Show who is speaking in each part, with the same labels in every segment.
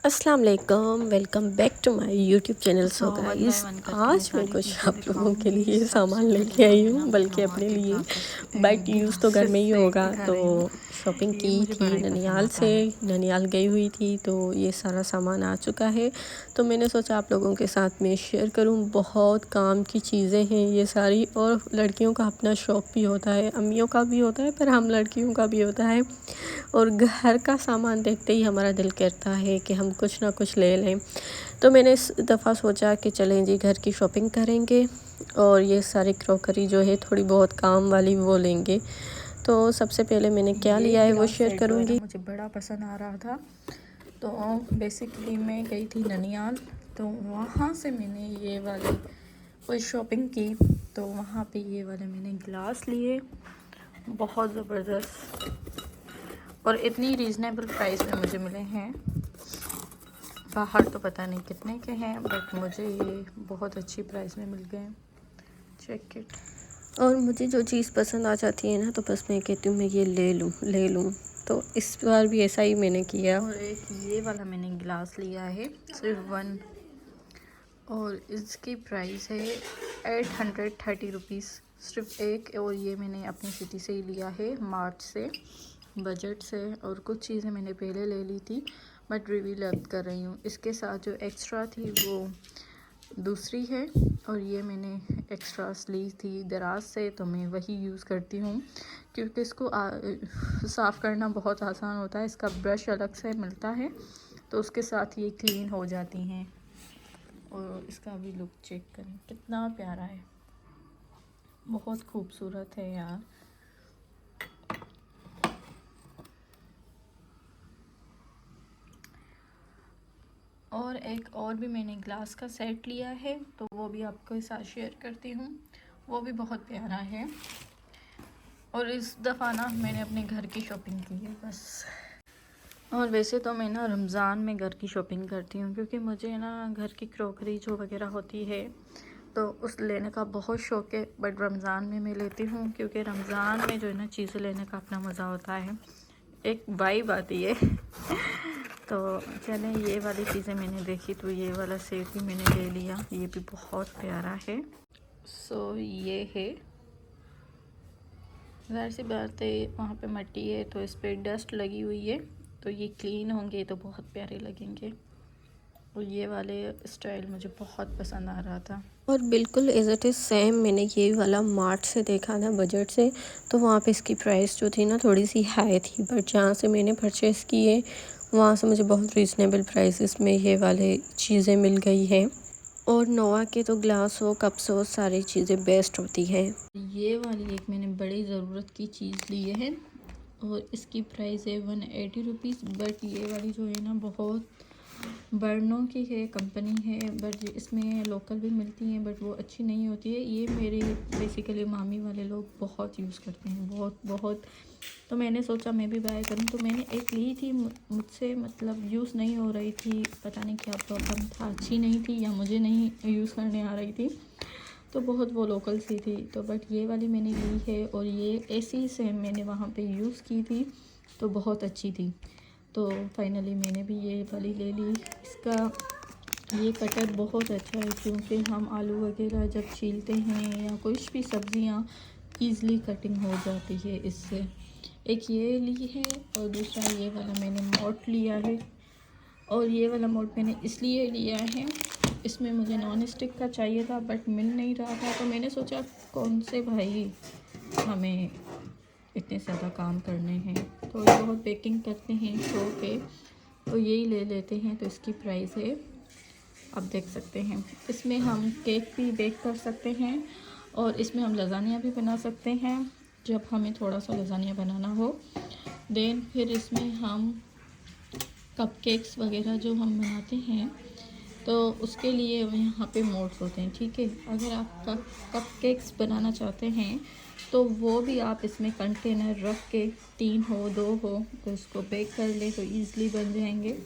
Speaker 1: अस्सलाम वालेकुम, welcome back to my YouTube channel. So
Speaker 2: one by
Speaker 1: guys,
Speaker 2: one करके मैं
Speaker 1: आज मैं
Speaker 2: सारी
Speaker 1: कुछ
Speaker 2: चीज़ें
Speaker 1: आप लोगों के
Speaker 2: दिखाऊंगी।
Speaker 1: लिए
Speaker 2: सबसे
Speaker 1: सामान
Speaker 2: पहले
Speaker 1: लेके
Speaker 2: तो
Speaker 1: आई
Speaker 2: मैं
Speaker 1: हूँ,
Speaker 2: ना
Speaker 1: बल्कि
Speaker 2: लाहौर
Speaker 1: अपने
Speaker 2: के
Speaker 1: लिए। बट यूज़ तो घर
Speaker 2: ग्लासेस
Speaker 1: में ही
Speaker 2: से
Speaker 1: होगा।
Speaker 2: दिखा
Speaker 1: तो
Speaker 2: रही हूँ।
Speaker 1: शॉपिंग
Speaker 2: ये
Speaker 1: की
Speaker 2: मुझे
Speaker 1: थी
Speaker 2: बड़ा ही पसंद
Speaker 1: ननियाल
Speaker 2: आता
Speaker 1: से।
Speaker 2: है।
Speaker 1: ननियाल गई हुई थी तो ये सारा सामान आ चुका है। तो मैंने सोचा आप लोगों के साथ में शेयर करूँ। बहुत काम की चीज़ें हैं ये सारी, और लड़कियों का अपना शौक़ भी होता है, अम्मियों का भी होता है, पर हम लड़कियों का भी होता है। और घर का सामान देखते ही हमारा दिल करता है कि हम कुछ ना कुछ ले लें। तो मैंने इस दफ़ा सोचा कि चलें जी, घर की शॉपिंग करेंगे और ये सारी क्रॉकरी जो है थोड़ी बहुत काम वाली वो लेंगे। तो सबसे पहले मैंने क्या
Speaker 2: ये
Speaker 1: लिया है वो
Speaker 2: ग्लास
Speaker 1: शेयर
Speaker 2: सेट जो है ना
Speaker 1: करूँगी।
Speaker 2: मुझे बड़ा पसंद आ रहा था। तो बेसिकली मैं गई थी ननियाल, तो वहाँ से मैंने ये वाले कोई शॉपिंग की। तो वहाँ पे ये वाले मैंने ग्लास लिए, बहुत ज़बरदस्त, और इतनी रीज़नेबल प्राइस में मुझे मिले हैं। बाहर तो पता नहीं कितने के हैं, बट मुझे ये बहुत अच्छी प्राइस में मिल गए। Check it.
Speaker 1: और मुझे जो चीज़ पसंद आ जाती है ना, तो बस मैं कहती हूँ मैं ये ले लूँ। तो इस बार भी ऐसा ही मैंने किया।
Speaker 2: और एक ये वाला मैंने गिलास लिया है, सिर्फ वन, और इसकी प्राइस है 830 रुपीज़, सिर्फ एक। और ये मैंने अपनी सिटी से ही लिया है, मार्च से, बजट से। और कुछ चीज़ें मैंने पहले ले ली थी, बट रिवील अब कर रही हूँ। इसके साथ जो एक्स्ट्रा थी वो दूसरी है, और ये मैंने एक्स्ट्रास ली थी दराज से, तो मैं वही यूज़ करती हूँ क्योंकि इसको साफ़ करना बहुत आसान होता है। इसका ब्रश अलग से मिलता है, तो उसके साथ ये क्लीन हो जाती हैं। और इसका भी लुक चेक करें, कितना प्यारा है, बहुत खूबसूरत है यार। और एक और भी मैंने ग्लास का सेट लिया है, तो वो भी आपके साथ शेयर करती हूँ। वो भी बहुत प्यारा है। और इस दफ़ा ना मैंने अपने घर की शॉपिंग की है बस। और वैसे तो मैं ना रमज़ान में घर की शॉपिंग करती हूँ, क्योंकि मुझे ना घर की क्रॉकरी जो वगैरह होती है तो उस लेने का बहुत शौक़ है। बट रमज़ान में मैं लेती हूँ, क्योंकि रमज़ान में जो है ना चीज़ें लेने का अपना मज़ा होता है, एक वाइब आती है। तो चलें, ये वाली चीज़ें मैंने देखी तो ये वाला सेट भी मैंने ले लिया। ये भी बहुत प्यारा है। सो ये है, ज़ाहिर सी बात है वहाँ पे मट्टी है तो इस पर डस्ट लगी हुई है, तो ये क्लीन होंगे तो बहुत प्यारे लगेंगे। और ये वाले स्टाइल मुझे बहुत पसंद आ रहा था।
Speaker 1: और बिल्कुल एज इट इज़ सेम मैंने ये वाला मार्ट से देखा था, बजट से। तो वहाँ पे इसकी प्राइस जो थी ना थोड़ी सी हाई थी, बट जहाँ से मैंने परचेज़ किए वहाँ से मुझे बहुत रीज़नेबल प्राइसेस में ये वाले चीज़ें मिल गई हैं। और नोवा के तो ग्लास हो, कप्स हो, सारी चीज़ें बेस्ट होती हैं।
Speaker 2: ये वाली एक मैंने बड़ी ज़रूरत की चीज़ ली है, और इसकी प्राइस है 180 रुपीज़। बट ये वाली जो है ना बहुत बर्नों की है, कंपनी है, बट इसमें लोकल भी मिलती हैं, बट वो अच्छी नहीं होती है। ये मेरे बेसिकली मामी वाले लोग बहुत यूज़ करते हैं, बहुत बहुत। तो मैंने सोचा मैं भी बाय करूँ, तो मैंने एक ली थी, मुझसे मतलब यूज़ नहीं हो रही थी, पता नहीं क्या प्रॉब्लम था, अच्छी नहीं थी या मुझे नहीं यूज़ करने आ रही थी। तो बहुत वो लोकल सी थी, तो बट ये वाली मैंने ली है, और ये ऐसी से मैंने वहाँ पे यूज़ की थी तो बहुत अच्छी थी। तो फाइनली मैंने भी ये वाली ले ली। इसका ये कटर बहुत अच्छा है, क्योंकि हम आलू वगैरह जब छीलते हैं या कुछ भी सब्ज़ियाँ ईज़िली कटिंग हो जाती है इससे। एक ये ली है, और दूसरा ये वाला मैंने मोट लिया है। और ये वाला मोड मैंने इसलिए लिया है, इसमें मुझे नॉन स्टिक का चाहिए था बट मिल नहीं रहा था, तो मैंने सोचा कौन से भाई हमें इतने ज़्यादा काम करने हैं, थोड़ी बहुत बेकिंग करते हैं शो पे, तो यही ले लेते हैं। तो इसकी प्राइस है, आप देख सकते हैं, इसमें हम केक भी बेक कर सकते हैं, और इसमें हम लज़ानिया भी बना सकते हैं जब हमें थोड़ा सा लज़ानिया बनाना हो। देन फिर इसमें हम कपकेक्स वगैरह जो हम बनाते हैं, तो उसके लिए यहाँ पे मोड्स होते हैं, ठीक है। अगर आप कपकेक्स बनाना चाहते हैं तो वो भी आप इसमें कंटेनर रख के 3 हो 2 हो तो इसको बेक कर ले तो ईज़िली बन जाएंगे।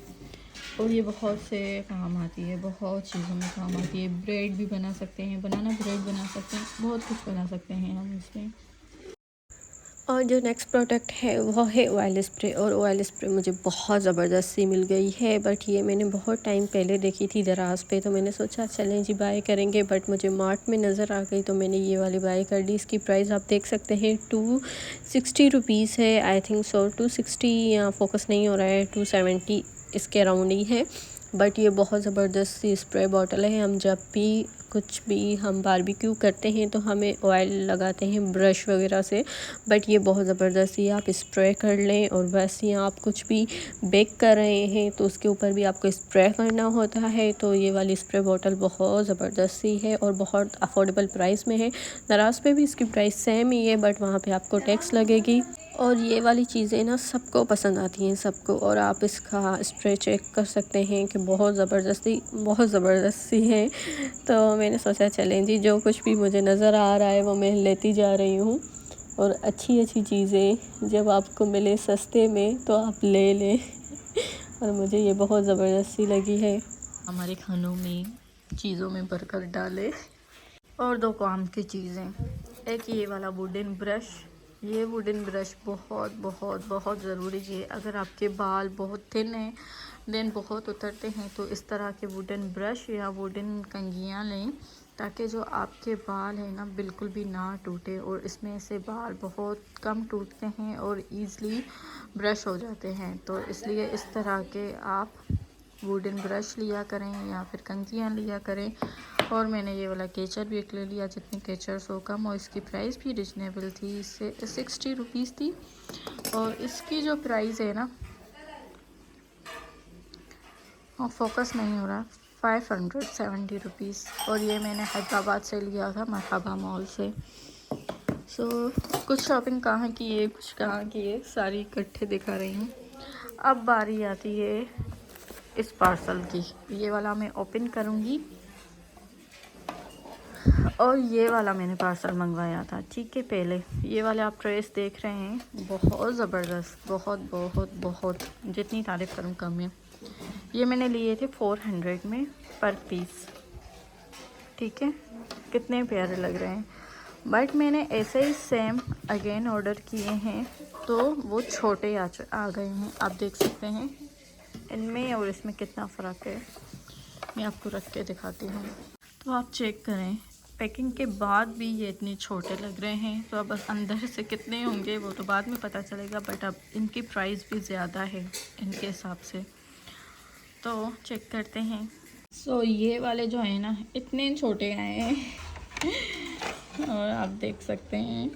Speaker 2: और ये बहुत से काम आती है, बहुत चीज़ों में काम आती है। ब्रेड भी बना सकते हैं, बनाना ब्रेड बना सकते हैं, बहुत कुछ बना सकते हैं हम इसमें।
Speaker 1: और जो नेक्स्ट प्रोडक्ट है वो है ऑयल स्प्रे। और ऑयल स्प्रे मुझे बहुत ज़बरदस्त सी मिल गई है, बट ये मैंने बहुत टाइम पहले देखी थी दराज पे, तो मैंने सोचा चलें जी बाय करेंगे, बट मुझे मार्ट में नज़र आ गई तो मैंने ये वाली बाय कर ली। इसकी प्राइस आप देख सकते हैं 260 रुपीज़ है, आई थिंक सो 260, यहाँ फोकस नहीं हो रहा है, 270 इसके अराउंड ही है। बट ये बहुत ज़बरदस्त सी स्प्रे बॉटल है। हम जब भी कुछ भी हम बारबेक्यू करते हैं तो हमें ऑयल लगाते हैं ब्रश वगैरह से, बट ये बहुत ज़बरदस्त ही आप स्प्रे कर लें। और वैसे ही आप कुछ भी बेक कर रहे हैं तो उसके ऊपर भी आपको स्प्रे करना होता है। तो ये वाली स्प्रे बॉटल बहुत ज़बरदस्त सी है और बहुत अफोर्डेबल प्राइस में है। दराज पे भी इसकी प्राइस सेम ही है, बट वहाँ पे आपको टैक्स लगेगी। और ये वाली चीज़ें ना सबको पसंद आती हैं, सबको। और आप इसका स्प्रे चेक कर सकते हैं कि बहुत ज़बरदस्त सी है। तो मैंने सोचा चलें जी, जो कुछ भी मुझे नज़र आ रहा है वो मैं लेती जा रही हूँ। और अच्छी चीज़ें जब आपको मिले सस्ते में तो आप ले लें। और मुझे ये बहुत ज़बरदस्त सी लगी है।
Speaker 2: हमारे खानों में चीज़ों में बरकत डाले। और दो काम की चीज़ें, एक ये वाला वुडन ब्रश। ये वुडन ब्रश बहुत बहुत बहुत ज़रूरी है। अगर आपके बाल बहुत थिन हैं, देन बहुत उतरते हैं, तो इस तरह के वुडन ब्रश या वुडन कंघियाँ लें, ताकि जो आपके बाल है ना बिल्कुल भी ना टूटे। और इसमें से बाल बहुत कम टूटते हैं और ईज़िली ब्रश हो जाते हैं। तो इसलिए इस तरह के आप वुडन ब्रश लिया करें या फिर कंघियाँ लिया करें। और मैंने ये वाला केचर भी एक ले लिया, जितने केचर्स हो कम, और इसकी प्राइस भी रिजनेबल थी, इससे 60 रुपीज़ थी। और इसकी जो प्राइस है ना, फोकस नहीं हो रहा, 570 रुपीज़। और ये मैंने हैदराबाद से लिया था, मरहबा मॉल से। कुछ शॉपिंग कहाँ की है, कुछ कहाँ की है, सारी इकट्ठे दिखा रही हूँ। अब बारी आती है इस पार्सल की। ये वाला मैं ओपन करूँगी। और ये वाला मैंने पार्सल मंगवाया था, ठीक है। पहले ये वाले आप ड्रेस देख रहे हैं, बहुत ज़बरदस्त, बहुत बहुत बहुत, जितनी तारीफ़ करूँ कम है। ये मैंने लिए थे 400 में पर पीस, ठीक है। कितने प्यारे लग रहे हैं। बट मैंने ऐसे ही सेम अगेन ऑर्डर किए हैं तो वो छोटे आ गए हैं। आप देख सकते हैं इनमें और इसमें कितना फ़र्क है। मैं आपको रख के दिखाती हूँ तो आप चेक करें। पैकिंग के बाद भी ये इतने छोटे लग रहे हैं, तो अब अंदर से कितने होंगे वो तो बाद में पता चलेगा। बट अब इनकी प्राइस भी ज़्यादा है इनके हिसाब से, तो चेक करते हैं। ये वाले जो है ना इतने छोटे आए हैं और आप देख सकते हैं,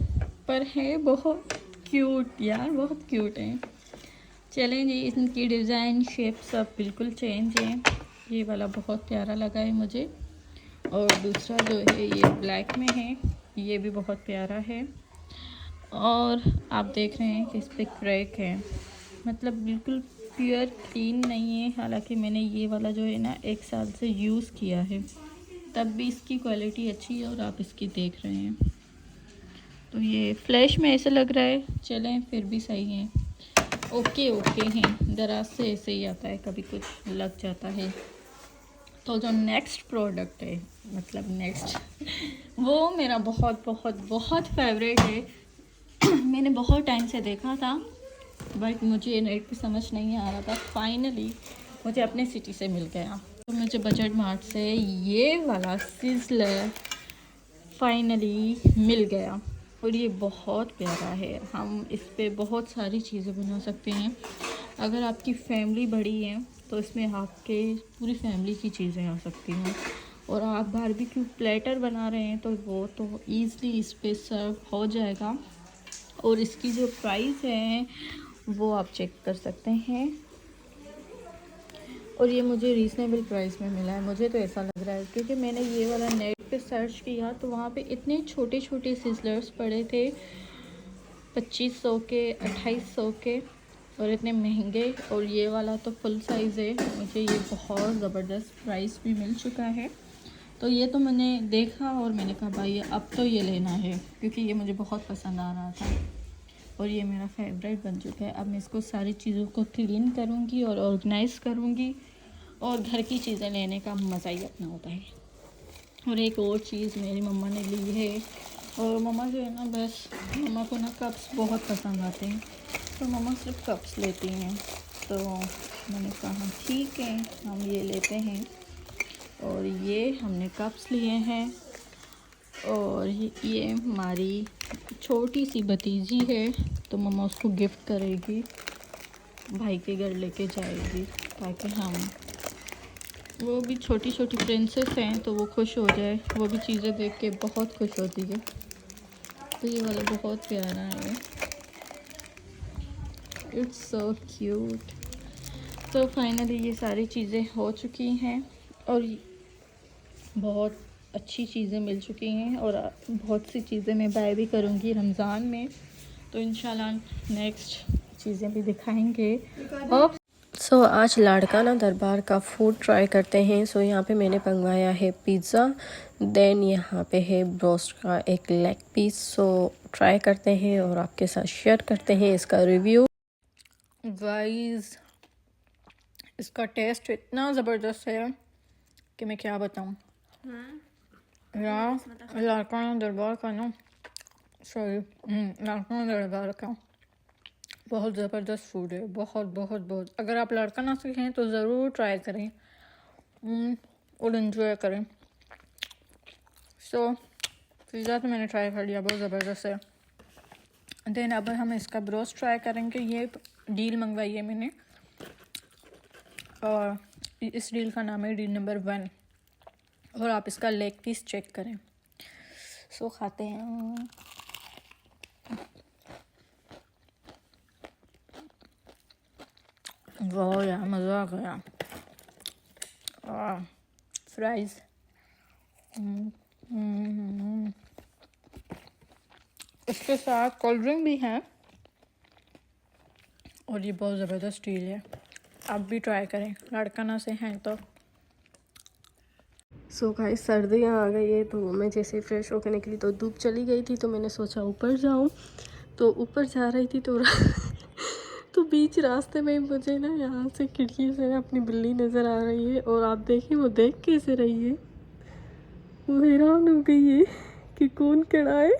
Speaker 2: पर है बहुत क्यूट यार, बहुत क्यूट है। चलें जी, इनकी डिज़ाइन शेप सब बिल्कुल चेंज है। ये वाला बहुत प्यारा लगा है मुझे। और दूसरा जो है ये ब्लैक में है, ये भी बहुत प्यारा है। और आप देख रहे हैं कि इस पर क्रैक है, मतलब बिल्कुल प्योर क्लीन नहीं है। हालांकि मैंने ये वाला जो है ना 1 साल से यूज़ किया है, तब भी इसकी क्वालिटी अच्छी है। और आप इसकी देख रहे हैं तो ये फ्लैश में ऐसा लग रहा है, चलें फिर भी सही है, ओके हैं। दराज से ऐसे ही आता है, कभी कुछ लग जाता है। तो जो नेक्स्ट प्रोडक्ट है, मतलब नेक्स्ट वो मेरा बहुत बहुत बहुत फेवरेट है। मैंने बहुत टाइम से देखा था बट मुझे नेट पे समझ नहीं आ रहा था। फाइनली मुझे अपने सिटी से मिल गया। तो मुझे बजट मार्ट से ये वाला सिज़लर फाइनली मिल गया और ये बहुत प्यारा है। हम इस पे बहुत सारी चीज़ें बना सकते हैं। अगर आपकी फैमिली बड़ी है तो इसमें आपके पूरी फैमिली की चीज़ें आ सकती हैं। और आप बारबेक्यू प्लेटर बना रहे हैं तो वो तो ईज़िली इस पे सर्व हो जाएगा। और इसकी जो प्राइस है वो आप चेक कर सकते हैं। और ये मुझे रीज़नेबल प्राइस में मिला है, मुझे तो ऐसा लग रहा है, क्योंकि मैंने ये वाला नेट पे सर्च किया तो वहाँ पे इतने छोटे छोटे सिज़लर्स पड़े थे 2500 के, 2800 के, और इतने महंगे। और ये वाला तो फुल साइज़ है, मुझे ये बहुत ज़बरदस्त प्राइस भी मिल चुका है। तो ये तो मैंने देखा और मैंने कहा भाई अब तो ये लेना है, क्योंकि ये मुझे बहुत पसंद आ रहा था और ये मेरा फेवरेट बन चुका है। अब मैं इसको सारी चीज़ों को क्लीन करूँगी और ऑर्गेनाइज़ करूँगी। और घर की चीज़ें लेने का मज़ा ही अपना होता है। और एक और चीज़ मेरी मम्मा ने ली है, और मम्मा जो है ना, बस मम्मा को ना कप्स बहुत पसंद आते हैं, तो मम्मा सिर्फ कप्स लेती हैं। तो मैंने कहा ठीक है, हम ये लेते हैं। और ये हमने कप्स लिए हैं। और ये हमारी छोटी सी भतीजी है, तो मम्मा उसको गिफ्ट करेगी, भाई के घर लेके जाएगी, ताकि हम, वो भी छोटी छोटी प्रिंसेस हैं तो वो खुश हो जाए, वो भी चीज़ें देख के बहुत खुश होती है। तो ये वाला बहुत प्यारा है, इट्स सो क्यूट। तो फाइनली ये सारी चीज़ें हो चुकी हैं और बहुत अच्छी चीज़ें मिल चुकी हैं, और बहुत सी चीज़ें मैं बाय भी करूँगी रमज़ान में, तो इंशाल्लाह नेक्स्ट चीज़ें भी दिखाएंगे। और
Speaker 1: सो आज लाड़काना दरबार का फूड ट्राई करते हैं। सो यहाँ पे मैंने मंगवाया है पिज़्ज़ा, देन यहाँ पे है ब्रोस्ट का एक लेग पीस। सो ट्राई करते हैं और आपके साथ शेयर करते हैं इसका रिव्यू।
Speaker 2: गाइस, इसका टेस्ट इतना ज़बरदस्त है कि मैं क्या बताऊँ। यार लाड़काना दरबार का ना, सॉरी, लाड़काना दरबार का बहुत ज़बरदस्त फूड है, बहुत बहुत बहुत। अगर आप लाड़काना से हैं तो ज़रूर ट्राई करें और इन्जॉय करें। सो पिज़्ज़ा तो मैंने ट्राई कर लिया, बहुत ज़बरदस्त है। देन अब हम इसका ब्रोस्ट ट्राई करेंगे। ये डील मंगवाई है मैंने, और इस डील का नाम है डील नंबर 1, और आप इसका लेग पीस चेक करें। सो खाते हैं। वाह यार, मज़ा आ गया। फ्राइज़, इसके साथ कोल्ड ड्रिंक भी है, और ये बहुत ज़बरदस्त डील है। आप भी ट्राई करें, लाड़काना से हैं तो।
Speaker 1: सो गाइस, सर्दियाँ आ गई है, तो मैं जैसे फ्रेश होकर निकली तो धूप चली गई थी, तो मैंने सोचा ऊपर जाऊँ। तो ऊपर जा रही थी तो तो बीच रास्ते में मुझे ना यहाँ से खिड़की से ना अपनी बिल्ली नज़र आ रही है, और आप देखिए वो देख कैसे रही है, वो हैरान हो गई है कि कौन खड़ा है।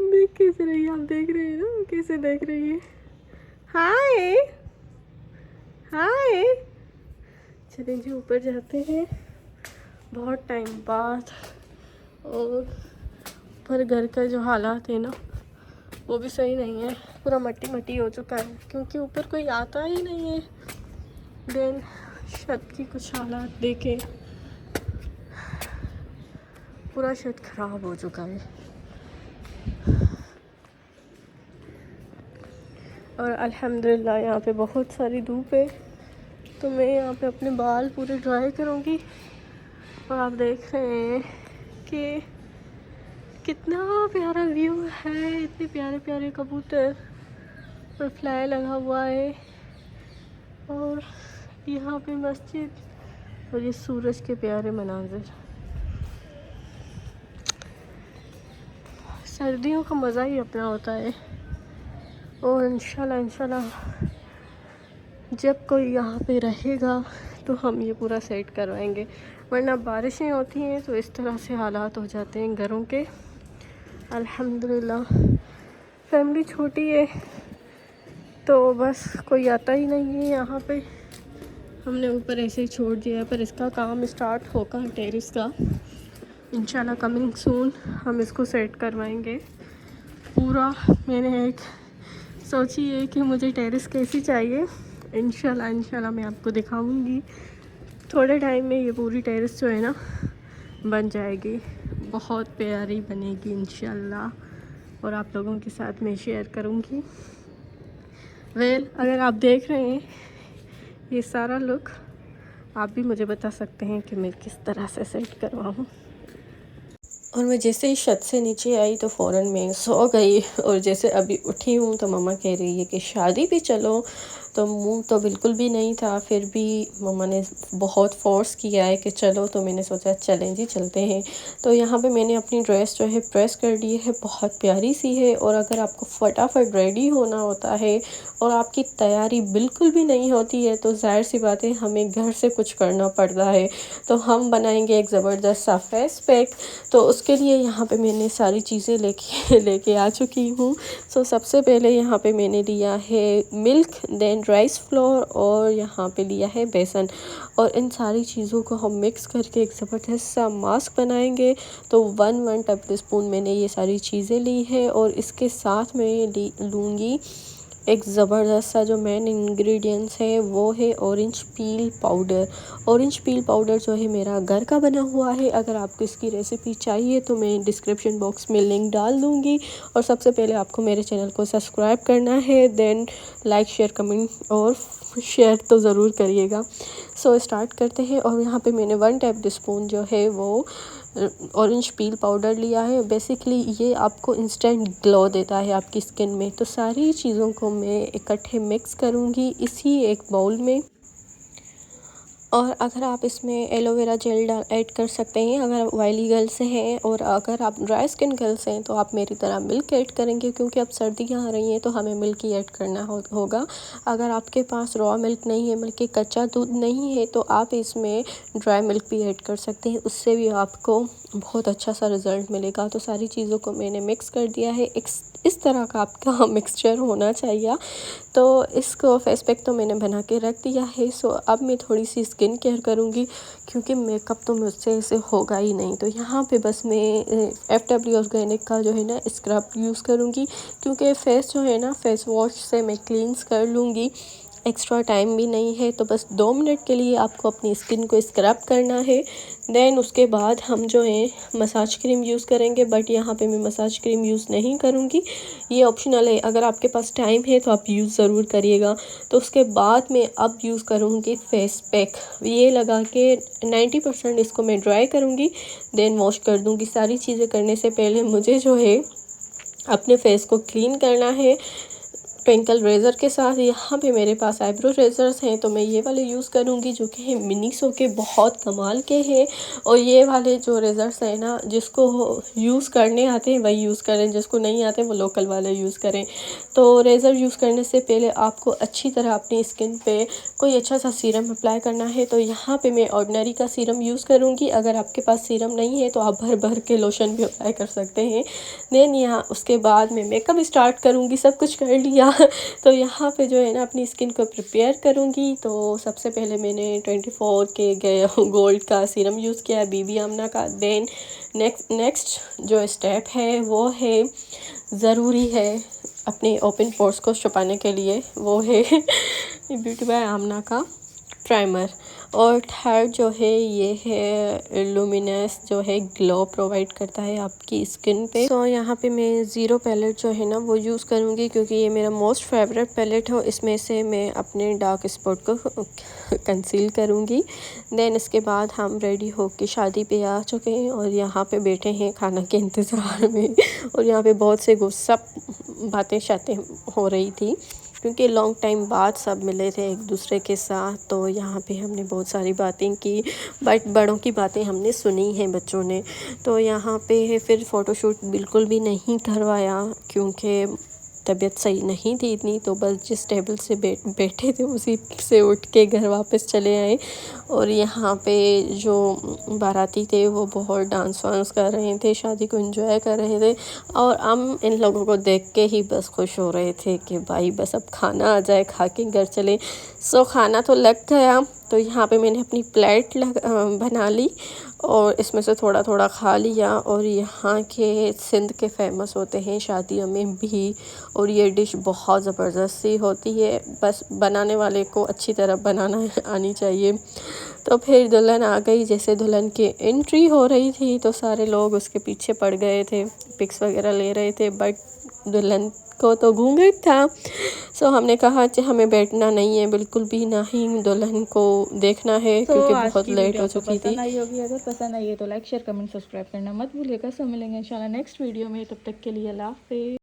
Speaker 1: देख कैसे रही है, आप देख रहे हैं ना वो कैसे देख रही है। हाय हाय, चलिए जी ऊपर जाते हैं बहुत टाइम बाद। और ऊपर घर का जो हालात है ना, वो भी सही नहीं है, पूरा मट्टी मट्टी हो चुका है, क्योंकि ऊपर कोई आता ही नहीं है। देन छत की कुछ हालात देखें, पूरा छत खराब हो चुका है। और अल्हम्दुलिल्लाह यहाँ पे बहुत सारी धूप है, तो मैं यहाँ पे अपने बाल पूरे ड्राई करूँगी। और आप देख रहे हैं कि कितना प्यारा व्यू है, इतने प्यारे प्यारे कबूतर और फ्लाई लगा हुआ है, और यहाँ पे मस्जिद, और ये सूरज के प्यारे मनाजिर। सर्दियों का मज़ा ही अपना होता है, और इंशाल्लाह जब कोई यहाँ पे रहेगा तो हम ये पूरा सेट करवाएंगे, वरना बारिशें होती हैं तो इस तरह से हालात हो जाते हैं घरों के। अल्हम्दुलिल्लाह फैमिली छोटी है, तो बस कोई आता ही नहीं है यहाँ पे, हमने ऊपर ऐसे ही छोड़ दिया। पर इसका काम स्टार्ट होगा टेरेस का, इंशाल्लाह कमिंग सून हम इसको सेट करवाएंगे पूरा। मैंने एक सोची है कि मुझे टेरेस कैसी चाहिए, इंशाल्लाह मैं आपको दिखाऊंगी। थोड़े टाइम में ये पूरी टेरेस जो है ना बन जाएगी, बहुत प्यारी बनेगी इंशाल्लाह, और आप लोगों के साथ मैं शेयर करूंगी। अगर आप देख रहे हैं ये सारा लुक, आप भी मुझे बता सकते हैं कि मैं किस तरह से सेट करवाऊँ। और मैं जैसे ही छत से नीचे आई तो फ़ौरन मैं सो गई, और जैसे अभी उठी हूँ तो मम्मा कह रही है कि शादी पे चलो। तो मुँह तो बिल्कुल भी नहीं था, फिर भी मम्मा ने बहुत फ़ोर्स किया है कि चलो, तो मैंने सोचा चलें जी चलते हैं। तो यहाँ पे मैंने अपनी ड्रेस जो है प्रेस कर ली है, बहुत प्यारी सी है। और अगर आपको फटाफट रेडी होना होता है और आपकी तैयारी बिल्कुल भी नहीं होती है, तो ज़ाहिर सी बात है हमें घर से कुछ करना पड़ता है। तो हम बनाएंगे एक ज़बरदस्त सा फेस पैक। तो उसके लिए यहाँ पे मैंने सारी चीज़ें लेके आ चुकी हूँ। सो सबसे पहले यहाँ पे मैंने लिया है मिल्क, देन राइस फ्लोर, और यहाँ पे लिया है बेसन। और इन सारी चीज़ों को हम मिक्स करके एक ज़बरदस्त सा मास्क बनाएंगे। तो 1 टेबल स्पून मैंने ये सारी चीज़ें ली है। और इसके साथ मैं लूँगी एक ज़बरदस्त सा जो मेन इंग्रेडिएंट्स है, वो है orange peel powder. Orange peel powder जो है मेरा घर का बना हुआ है। अगर आपको इसकी रेसिपी चाहिए तो मैं डिस्क्रिप्शन बॉक्स में लिंक डाल दूँगी। और सबसे पहले आपको मेरे चैनल को सब्सक्राइब करना है, देन लाइक शेयर कमेंट और शेयर तो ज़रूर करिएगा। सो स्टार्ट करते हैं। और यहाँ पे मैंने 1 टेबल स्पून जो है वो ऑरेंज पील पाउडर लिया है। बेसिकली ये आपको इंस्टेंट ग्लो देता है आपकी स्किन में। तो सारी चीज़ों को मैं इकट्ठे मिक्स करूँगी इसी एक बाउल में। और अगर आप इसमें एलोवेरा जेल ऐड कर सकते हैं अगर ऑयली गर्ल्स हैं। और अगर आप ड्राई स्किन गर्ल्स हैं तो आप मेरी तरह मिल्क ऐड करेंगे, क्योंकि अब सर्दियाँ आ रही हैं तो हमें मिल्क ही ऐड करना होगा। अगर आपके पास रॉ मिल्क नहीं है, बल्कि कच्चा दूध नहीं है, तो आप इसमें ड्राई मिल्क भी ऐड कर सकते हैं। उससे भी आपको बहुत अच्छा सा रिज़ल्ट मिलेगा। तो सारी चीज़ों को मैंने मिक्स कर दिया है। इस तरह का आपका मिक्सचर होना चाहिए। तो इसको फेस पैक तो मैंने बना के रख दिया है। सो अब मैं थोड़ी सी स्किन केयर करूँगी, क्योंकि मेकअप तो मुझसे ऐसे होगा ही नहीं। तो यहाँ पे बस मैं FW ऑर्गेनिक का जो है ना स्क्रब यूज़ करूँगी, क्योंकि फेस जो है ना फेस वॉश से मैं क्लींस कर लूँगी। एक्स्ट्रा टाइम भी नहीं है, तो बस 2 मिनट के लिए आपको अपनी स्किन को स्क्रब करना है। देन उसके बाद हम जो है मसाज क्रीम यूज़ करेंगे, बट यहाँ पे मैं मसाज क्रीम यूज़ नहीं करूँगी, ये ऑप्शनल है। अगर आपके पास टाइम है तो आप यूज़ ज़रूर करिएगा। तो उसके बाद मैं अब यूज़ करूँगी फेस पैक। ये लगा के 90% इसको मैं ड्राई करूँगी, देन वॉश कर दूँगी। सारी चीज़ें करने से पहले मुझे जो है अपने फेस को क्लीन करना है ट्विंकल रेज़र के साथ। यहाँ पे मेरे पास आईब्रो रेज़र्स हैं, तो मैं ये वाले यूज़ करूँगी, जो कि मिनीसो के बहुत कमाल के हैं। और ये वाले जो रेज़र्स हैं ना, जिसको यूज़ करने आते हैं वही यूज़ करें, जिसको नहीं आते वो लोकल वाले यूज़ करें। तो रेज़र यूज़ करने से पहले आपको अच्छी तरह अपनी स्किन पे कोई अच्छा सा सीरम अप्लाई करना है। तो यहाँ पे मैं ऑर्डिनरी का सीरम यूज़ करूँगी। अगर आपके पास सीरम नहीं है तो आप भर के लोशन भी अप्लाई कर सकते हैं। देन यहाँ उसके बाद मैं मेकअप स्टार्ट करूँगी। सब कुछ कर लिया तो यहाँ पे जो है ना अपनी स्किन को प्रिपेयर करूँगी। तो सबसे पहले मैंने 24 के गोल्ड का सीरम यूज़ किया है, BB आमना का। देन नेक्स्ट जो स्टेप है वो है ज़रूरी है अपने ओपन पोर्स को छुपाने के लिए, वो है ब्यूटी बाय आमना का प्राइमर। और थर्ड जो है ये है लुमिनस, जो है ग्लो प्रोवाइड करता है आपकी स्किन पे। तो यहाँ पे मैं ज़ीरो पैलेट जो है ना वो यूज़ करूँगी, क्योंकि ये मेरा मोस्ट फेवरेट पैलेट है। इसमें से मैं अपने डार्क स्पॉट को कंसील करूँगी। देन इसके बाद हम रेडी होके शादी पे आ चुके हैं और यहाँ पे बैठे हैं खाना के इंतज़ार में। और यहाँ पे बहुत से सब बातें शातें हो रही थी, क्योंकि लॉन्ग टाइम बाद सब मिले थे एक दूसरे के साथ। तो यहाँ पे हमने बहुत सारी बातें की, बट बड़ों की बातें हमने सुनी हैं बच्चों ने। तो यहाँ पे फिर फ़ोटोशूट बिल्कुल भी नहीं करवाया, क्योंकि तबीयत सही नहीं थी इतनी। तो बस जिस टेबल से बैठे थे उसी से उठ के घर वापस चले आए। और यहाँ पे जो बाराती थे वो बहुत डांस वांस कर रहे थे, शादी को एंजॉय कर रहे थे। और हम इन लोगों को देख के ही बस खुश हो रहे थे कि भाई बस अब खाना आ जाए, खा के घर चले। सो खाना तो लग गया। तो यहाँ पे मैंने अपनी प्लेट बना ली और इसमें से थोड़ा थोड़ा खा लिया। और यहाँ के सिंध के फेमस होते हैं शादियों में भी, और ये डिश बहुत ज़बरदस्त सी होती है, बस बनाने वाले को अच्छी तरह बनाना आनी चाहिए। तो फिर दुल्हन आ गई। जैसे दुल्हन की एंट्री हो रही थी तो सारे लोग उसके पीछे पड़ गए थे, पिक्स वगैरह ले रहे थे, बट दुल्हन को तो घूंघट था। सो हमने कहा कि हमें बैठना नहीं है बिल्कुल भी, ना ही दुल्हन को देखना है, क्योंकि बहुत लेट हो चुकी थी।
Speaker 2: पसंद आई होगी, अगर पसंद आई है तो लाइक शेयर कमेंट सब्सक्राइब करना मत भूलिएगा। सो मिलेंगे इंशाल्लाह नेक्स्ट वीडियो में, तब तक के लिए अल्लाह हाफ़िज़।